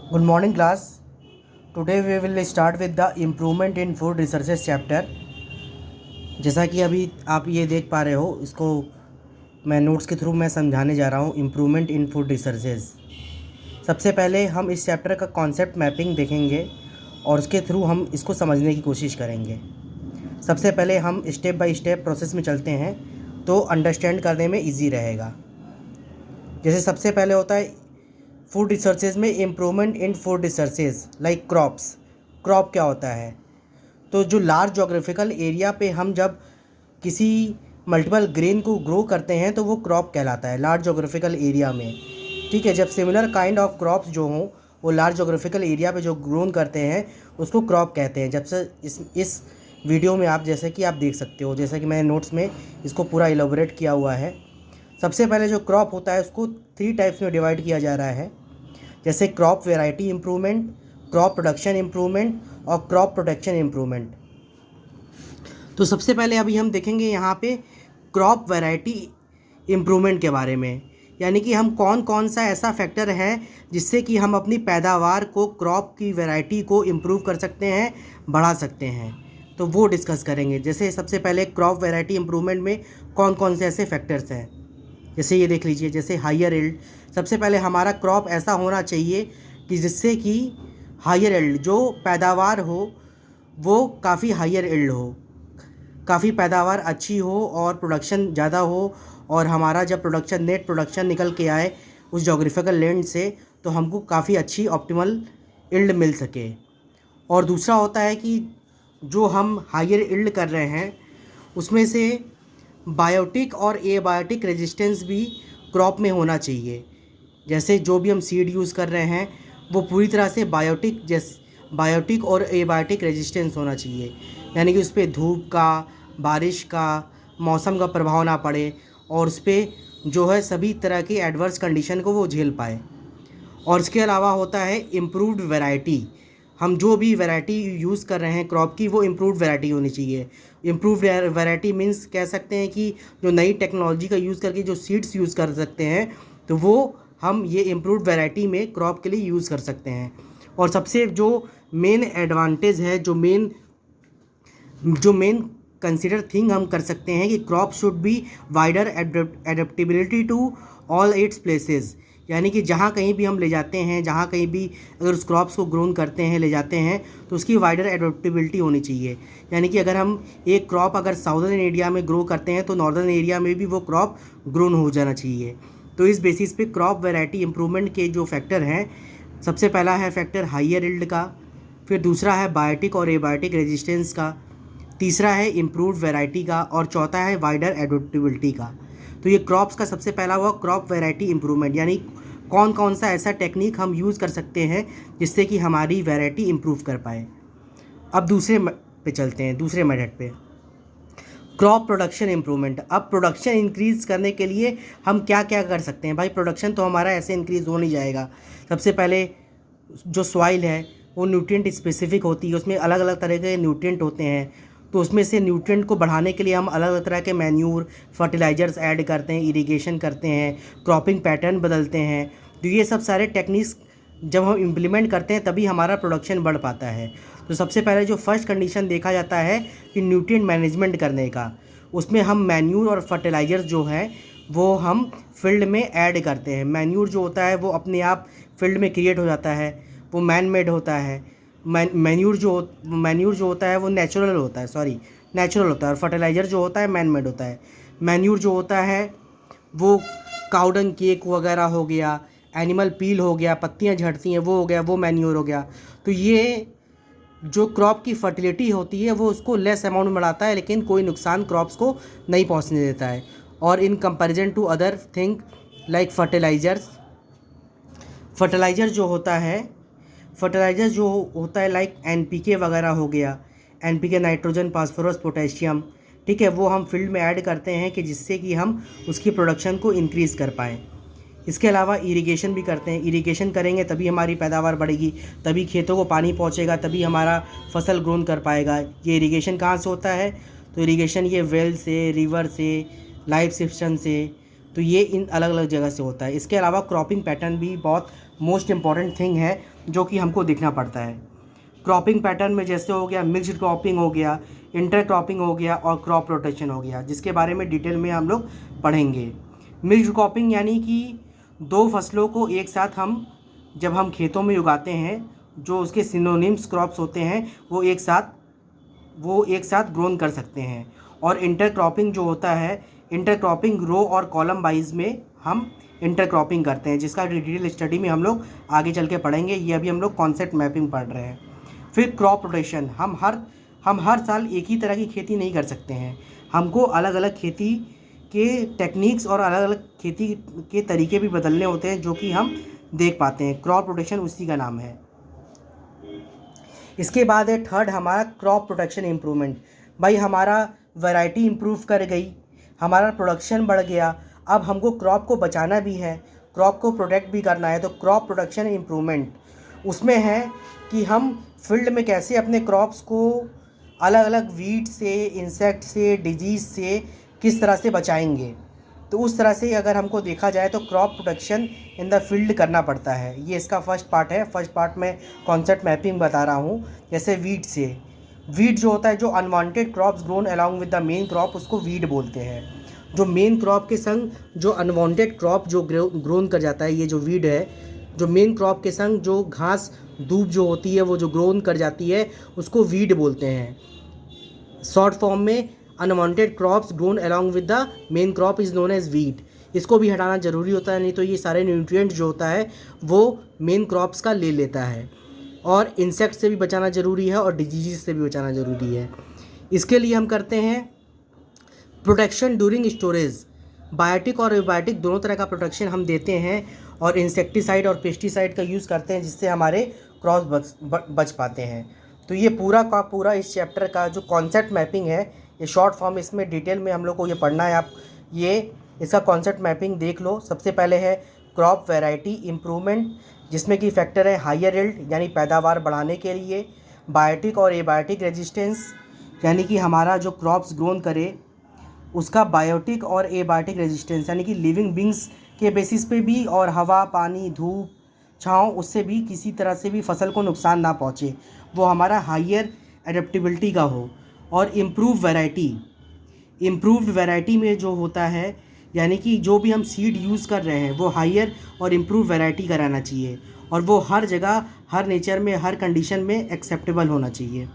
Good morning class. Today we will start with the improvement in food resources chapter. जैसा कि अभी आप ये देख पा रहे हो, इसको मैं नोट्स के थ्रू मैं समझाने जा रहा हूँ इम्प्रूवमेंट इन फूड रिसोर्सेज। सबसे पहले हम इस चैप्टर का कॉन्सेप्ट मैपिंग देखेंगे और उसके थ्रू हम इसको समझने की कोशिश करेंगे। सबसे पहले हम स्टेप बाय स्टेप प्रोसेस में चलते हैं तो अंडरस्टैंड करने में इजी रहेगा। जैसे सबसे पहले होता है फूड रिसोर्सेज में improvement in food resources like crops. Crop क्या होता है? तो जो लार्ज जोग्राफिकल एरिया पे हम जब किसी मल्टीपल ग्रेन को ग्रो करते हैं तो वो क्रॉप कहलाता है लार्ज जोग्राफिकल एरिया में। ठीक है, जब सिमिलर काइंड ऑफ क्रॉप्स जो हों वो लार्ज जोग्राफिकल एरिया पे जो ग्रोन करते हैं उसको क्रॉप कहते हैं। जब से इस वीडियो में आप जैसे कि आप देख सकते हो, जैसे कि मैंने नोट्स में इसको पूरा इलेबोरेट किया हुआ है। सबसे पहले जो क्रॉप होता है उसको 3 टाइप्स में डिवाइड किया जा रहा है, जैसे crop variety improvement, crop production improvement और क्रॉप प्रोटेक्शन इम्प्रूवमेंट। तो सबसे पहले अभी हम देखेंगे यहाँ पे क्रॉप वैरायटी इम्प्रूवमेंट के बारे में, यानी कि हम कौन कौन सा ऐसा फैक्टर है जिससे कि हम अपनी पैदावार को, क्रॉप की वैरायटी को इम्प्रूव कर सकते हैं, बढ़ा सकते हैं, तो वो डिस्कस करेंगे। जैसे सबसे पहले क्रॉप वैरायटी इम्प्रूवमेंट में कौन कौन से ऐसे फैक्टर्स हैं, जैसे ये देख लीजिए। जैसे हायर यील्ड, सबसे पहले हमारा क्रॉप ऐसा होना चाहिए कि जिससे कि हायर यील्ड जो पैदावार हो वो काफ़ी हायर यील्ड हो, काफ़ी पैदावार अच्छी हो और प्रोडक्शन ज़्यादा हो, और हमारा जब प्रोडक्शन नेट प्रोडक्शन निकल के आए उस जोग्राफिकल लैंड से तो हमको काफ़ी अच्छी ऑप्टिमल यील्ड मिल सके। और दूसरा होता है कि जो हम हायर यील्ड कर रहे हैं उसमें से बायोटिक और एबायोटिक रेजिस्टेंस भी क्रॉप में होना चाहिए। जैसे जो भी हम सीड यूज़ कर रहे हैं वो पूरी तरह से बायोटिक और एबायोटिक रेजिस्टेंस होना चाहिए, यानी कि उस पर धूप का, बारिश का, मौसम का प्रभाव ना पड़े और उस पर जो है सभी तरह की एडवर्स कंडीशन को वो झेल पाए। और इसके अलावा होता है इम्प्रूव्ड वैरायटी। हम जो भी वैरायटी यूज़ कर रहे हैं क्रॉप की वो इम्प्रूव्ड वैरायटी होनी चाहिए। इम्प्रूव्ड वैरायटी मीन्स कह सकते हैं कि जो नई टेक्नोलॉजी का यूज़ करके जो सीड्स यूज़ कर सकते हैं तो वो हम ये इम्प्रूव्ड वैरायटी में क्रॉप के लिए यूज़ कर सकते हैं। और सबसे जो मेन एडवांटेज है, जो मेन कंसिडर थिंग हम कर सकते हैं कि crop should be wider adaptability to all its places, यानी कि जहाँ कहीं भी हम ले जाते हैं, जहाँ कहीं भी अगर उस क्रॉप्स को ग्रोन करते हैं, ले जाते हैं, तो उसकी वाइडर एडेप्टेबिलिटी होनी चाहिए। यानी कि अगर हम एक क्रॉप अगर साउदर्न एरिया में ग्रो करते हैं तो नॉर्दर्न एरिया में भी वो क्रॉप ग्रोन हो जाना चाहिए। तो इस बेसिस पे क्रॉप वैरायटी इम्प्रूवमेंट के जो फैक्टर हैं, सबसे पहला है फैक्टर हाइयर यील्ड का, फिर दूसरा है बायोटिक और एबायोटिक रेजिस्टेंस का, तीसरा है इम्प्रूव्ड वैरायटी का और चौथा है वाइडर एडेप्टेबिलिटी का। तो ये क्रॉप्स का सबसे पहला हुआ क्रॉप वैरायटी इम्प्रूवमेंट, यानी कौन कौन सा ऐसा टेक्निक हम यूज़ कर सकते हैं जिससे कि हमारी वैरायटी इम्प्रूव कर पाए। अब दूसरे पे चलते हैं, दूसरे मेथड पे, क्रॉप प्रोडक्शन इम्प्रूवमेंट। अब प्रोडक्शन इंक्रीज़ करने के लिए हम क्या क्या कर सकते हैं? भाई प्रोडक्शन तो हमारा ऐसे इंक्रीज़ हो नहीं जाएगा। सबसे पहले जो सॉइल है वो न्यूट्रिएंट स्पेसिफिक होती है, उसमें अलग अलग तरह के न्यूट्रिएंट होते हैं, तो उसमें से न्यूट्रिएंट को बढ़ाने के लिए हम अलग अलग तरह के मैन्यूर, फर्टिलाइजर्स ऐड करते हैं, इरिगेशन करते हैं, क्रॉपिंग पैटर्न बदलते हैं। तो ये सब सारे टेक्निक्स जब हम इम्प्लीमेंट करते हैं तभी हमारा प्रोडक्शन बढ़ पाता है। तो सबसे पहले जो फर्स्ट कंडीशन देखा जाता है कि न्यूट्रिएंट मैनेजमेंट करने का, उसमें हम मैन्यूर और फर्टिलाइजर्स जो है वो हम फील्ड में ऐड करते हैं। मैन्यूर जो होता है वो अपने आप फील्ड में क्रिएट हो जाता है, वो मैन मेड होता है। मैन्यूर जो होता है वो नेचुरल होता है, और फर्टिलाइज़र जो होता है मैन मेड होता है। मैन्यूर जो होता है वो काउडंग केक वगैरह हो गया, एनिमल पील हो गया, पत्तियां झड़ती हैं वो हो गया, वो मैन्यूर हो गया। तो ये जो क्रॉप की फर्टिलिटी होती है वो उसको लेस अमाउंट में बढ़ाता है, लेकिन कोई नुकसान क्रॉप्स को नहीं पहुंचने देता है। और in comparison to other thing like fertiliser जो होता है लाइक एनपीके वगैरह हो गया, एनपीके नाइट्रोजन, फास्फोरस, पोटेशियम, ठीक है, वो हम फील्ड में ऐड करते हैं कि जिससे कि हम उसकी प्रोडक्शन को इंक्रीज़ कर पाएँ। इसके अलावा इरिगेशन भी करते हैं। इरिगेशन करेंगे तभी हमारी पैदावार बढ़ेगी, तभी खेतों को पानी पहुंचेगा, तभी हमारा फसल ग्रोन कर पाएगा। ये इरिगेशन कहाँ से होता है? तो इरिगेशन ये वेल से, रिवर से, लाइफ सिस्टम से, तो ये इन अलग अलग जगह से होता है। इसके अलावा क्रॉपिंग पैटर्न भी बहुत मोस्ट इम्पॉर्टेंट थिंग है जो कि हमको देखना पड़ता है। क्रॉपिंग पैटर्न में जैसे हो गया मिक्स्ड क्रॉपिंग हो गया, इंटर क्रॉपिंग हो गया और क्रॉप रोटेशन हो गया, जिसके बारे में डिटेल में हम लोग पढ़ेंगे। मिक्स्ड क्रॉपिंग यानी कि दो फसलों को एक साथ जब हम खेतों में उगाते हैं, जो उसके सिनोनिम्स क्रॉप्स होते हैं वो एक साथ ग्रोन कर सकते हैं। और इंटर क्रॉपिंग जो होता है, इंटर क्रॉपिंग रो और कॉलम वाइज में हम इंटर क्रॉपिंग करते हैं, जिसका डिटेल स्टडी में हम लोग आगे चल के पढ़ेंगे। ये अभी हम लोग कॉन्सेप्ट मैपिंग पढ़ रहे हैं। फिर क्रॉप रोटेशन, हम हर साल एक ही तरह की खेती नहीं कर सकते हैं, हमको अलग अलग खेती के टेक्निक्स और अलग अलग खेती के तरीके भी बदलने होते हैं, जो कि हम देख पाते हैं। क्रॉप रोटेशन उसी का नाम है। इसके बाद है थर्ड हमारा क्रॉप प्रोटेक्शन इम्प्रूवमेंट। भाई हमारा वैरायटी इम्प्रूव कर गई, हमारा प्रोडक्शन बढ़ गया, अब हमको क्रॉप को बचाना भी है, क्रॉप को प्रोटेक्ट भी करना है। तो क्रॉप प्रोटेक्शन इम्प्रूवमेंट उसमें है कि हम फील्ड में कैसे अपने क्रॉप्स को अलग अलग वीड से, इंसेक्ट से, डिजीज़ से किस तरह से बचाएंगे। तो उस तरह से अगर हमको देखा जाए तो crop protection in the field करना पड़ता है। ये इसका फर्स्ट पार्ट है। फर्स्ट पार्ट में कॉन्सेप्ट मैपिंग बता रहा हूँ। जैसे वीड से, वीड जो होता है, जो unwanted crops grown along with the main crop, उसको वीड बोलते हैं। जो मेन क्रॉप के संग जो अनवांटेड क्रॉप जो ग्रोन कर जाता है, ये जो वीड है, जो मेन क्रॉप के संग जो घास दूब जो होती है वो जो ग्रोन कर जाती है, उसको वीड बोलते हैं। शॉर्ट फॉर्म में unwanted crops grown along with the main crop is known as weed. इसको भी हटाना ज़रूरी होता है, नहीं तो ये सारे न्यूट्रिएंट जो होता है वो मेन क्रॉप्स का ले लेता है। और इंसेक्ट से भी बचाना ज़रूरी है और डिजीज़ से भी बचाना ज़रूरी है। इसके लिए हम करते हैं प्रोटेक्शन ड्यूरिंग स्टोरेज। बायोटिक और एबायोटिक दोनों तरह का प्रोटेक्शन हम देते हैं, और इंसेक्टिसाइड और पेस्टिसाइड का यूज़ करते हैं, जिससे हमारे क्रॉप्स बच पाते हैं। तो ये पूरा का पूरा इस चैप्टर का जो कॉन्सेप्ट मैपिंग है, ये शॉर्ट फॉर्म, इसमें डिटेल में हम लोग को ये पढ़ना है। आप ये इसका कॉन्सेप्ट मैपिंग देख लो। सबसे पहले है क्रॉप वैरायटी इम्प्रूवमेंट, जिसमें कि फैक्टर है हायर यील्ड यानी पैदावार बढ़ाने के लिए, बायोटिक और एबायोटिक रेजिस्टेंस यानी कि हमारा जो क्रॉप्स ग्रोन करे उसका बायोटिक और एबायोटिक रेजिस्टेंस यानी कि लिविंग बींग्स के बेसिस पे भी, और हवा, पानी, धूप, छाँव, उससे भी किसी तरह से भी फसल को नुकसान ना पहुँचे, वो हमारा हायर एडेप्टेबिलिटी का हो। और इम्प्रूव्ड वैरायटी में जो होता है, यानी कि जो भी हम सीड यूज़ कर रहे हैं वो हायर और इम्प्रूव वैरायटी का रहना चाहिए, और वो हर जगह, हर नेचर में, हर कंडीशन में एक्सेप्टेबल होना चाहिए।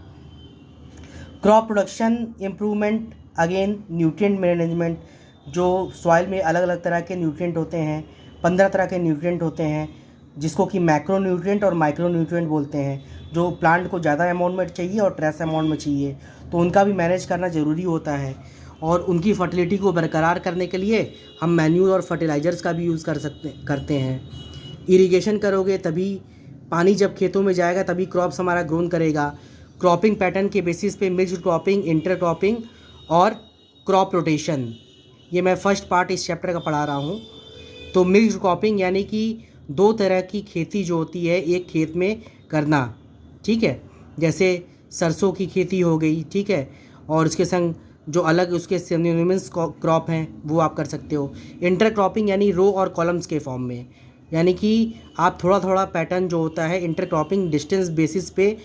Crop production improvement, again nutrient management. जो सॉइल में अलग अलग तरह के न्यूट्रिएंट होते हैं, 15 तरह के न्यूट्रिएंट होते हैं, जिसको कि मैक्रो न्यूट्रिएंट और माइक्रो न्यूट्रिएंट बोलते हैं। जो प्लांट को ज़्यादा अमाउंट में चाहिए और ट्रेस अमाउंट में चाहिए, तो उनका भी मैनेज करना ज़रूरी होता है। और उनकी फर्टिलिटी को बरकरार करने के लिए हम मैन्यूर और फर्टिलाइज़र्स का भी यूज़ करते हैं। इरिगेशन करोगे तभी, पानी जब खेतों में जाएगा तभी क्रॉप्स हमारा ग्रोन करेगा। क्रॉपिंग पैटर्न के बेसिस पे मिक्स्ड क्रॉपिंग, इंटर क्रॉपिंग और क्रॉप रोटेशन, ये मैं फर्स्ट पार्ट इस चैप्टर का पढ़ा रहा हूँ। तो मिक्स्ड क्रॉपिंग यानी कि दो तरह की खेती जो होती है एक खेत में करना, ठीक है। जैसे सरसों की खेती हो गई, ठीक है, और उसके संग जो अलग उसके सिनोनिमस क्रॉप हैं वो आप कर सकते हो। इंटर क्रॉपिंग यानी रो और कॉलम्स के फॉर्म में, यानी कि आप थोड़ा थोड़ा पैटर्न जो होता है, इंटर क्रॉपिंग डिस्टेंस बेसिस पे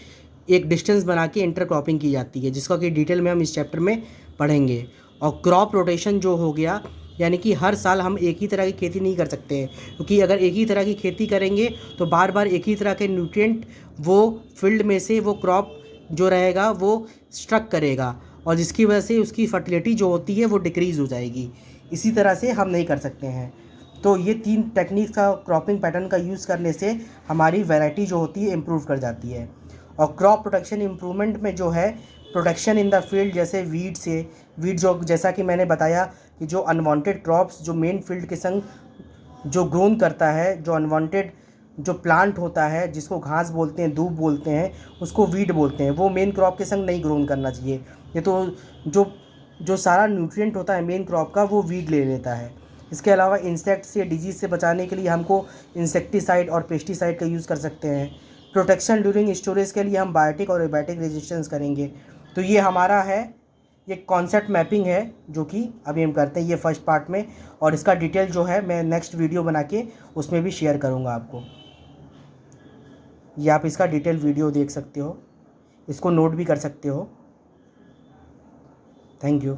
एक डिस्टेंस बना के इंटर क्रॉपिंग की जाती है, जिसका कि डिटेल में हम इस चैप्टर में पढ़ेंगे। और क्रॉप रोटेशन जो हो गया, यानी कि हर साल हम एक ही तरह की खेती नहीं कर सकते हैं, क्योंकि अगर एक ही तरह की खेती करेंगे तो बार बार एक ही तरह के न्यूट्रिएंट वो फील्ड में से वो क्रॉप जो रहेगा वो स्ट्रक करेगा, और जिसकी वजह से उसकी फर्टिलिटी जो होती है वो डिक्रीज़ हो जाएगी। इसी तरह से हम नहीं कर सकते हैं। तो ये 3 टेक्निक्स का क्रॉपिंग पैटर्न का यूज़ करने से हमारी वैरायटी जो होती है इम्प्रूव कर जाती है। और क्रॉप प्रोटेक्शन इम्प्रूवमेंट में जो है प्रोटेक्शन इन द फील्ड, जैसे वीड जो जैसा कि मैंने बताया कि जो अनवांटेड क्रॉप्स जो मेन फील्ड के संग जो ग्रोन करता है, जो अनवांटेड जो प्लांट होता है जिसको घास बोलते हैं, दूब बोलते हैं, उसको वीड बोलते हैं, वो मेन क्रॉप के संग नहीं ग्रोन करना चाहिए। ये तो जो सारा न्यूट्रिएंट होता है मेन क्रॉप का वो वीड ले लेता है। इसके अलावा इंसेक्ट से, डिजीज़ से बचाने के लिए हमको इंसेक्टिसाइड और पेस्टिसाइड का यूज़ कर सकते हैं। प्रोटेक्शन ड्यूरिंग स्टोरेज के लिए हम बायोटिक और एबायोटिक रेजिस्टेंस करेंगे। तो ये हमारा है ये कॉन्सेप्ट मैपिंग है जो कि अभी हम करते हैं ये फर्स्ट पार्ट में, और इसका डिटेल जो है मैं नेक्स्ट वीडियो बना के उसमें भी शेयर करूँगा आपको। ये आप इसका डिटेल वीडियो देख सकते हो, इसको नोट भी कर सकते हो। Thank you.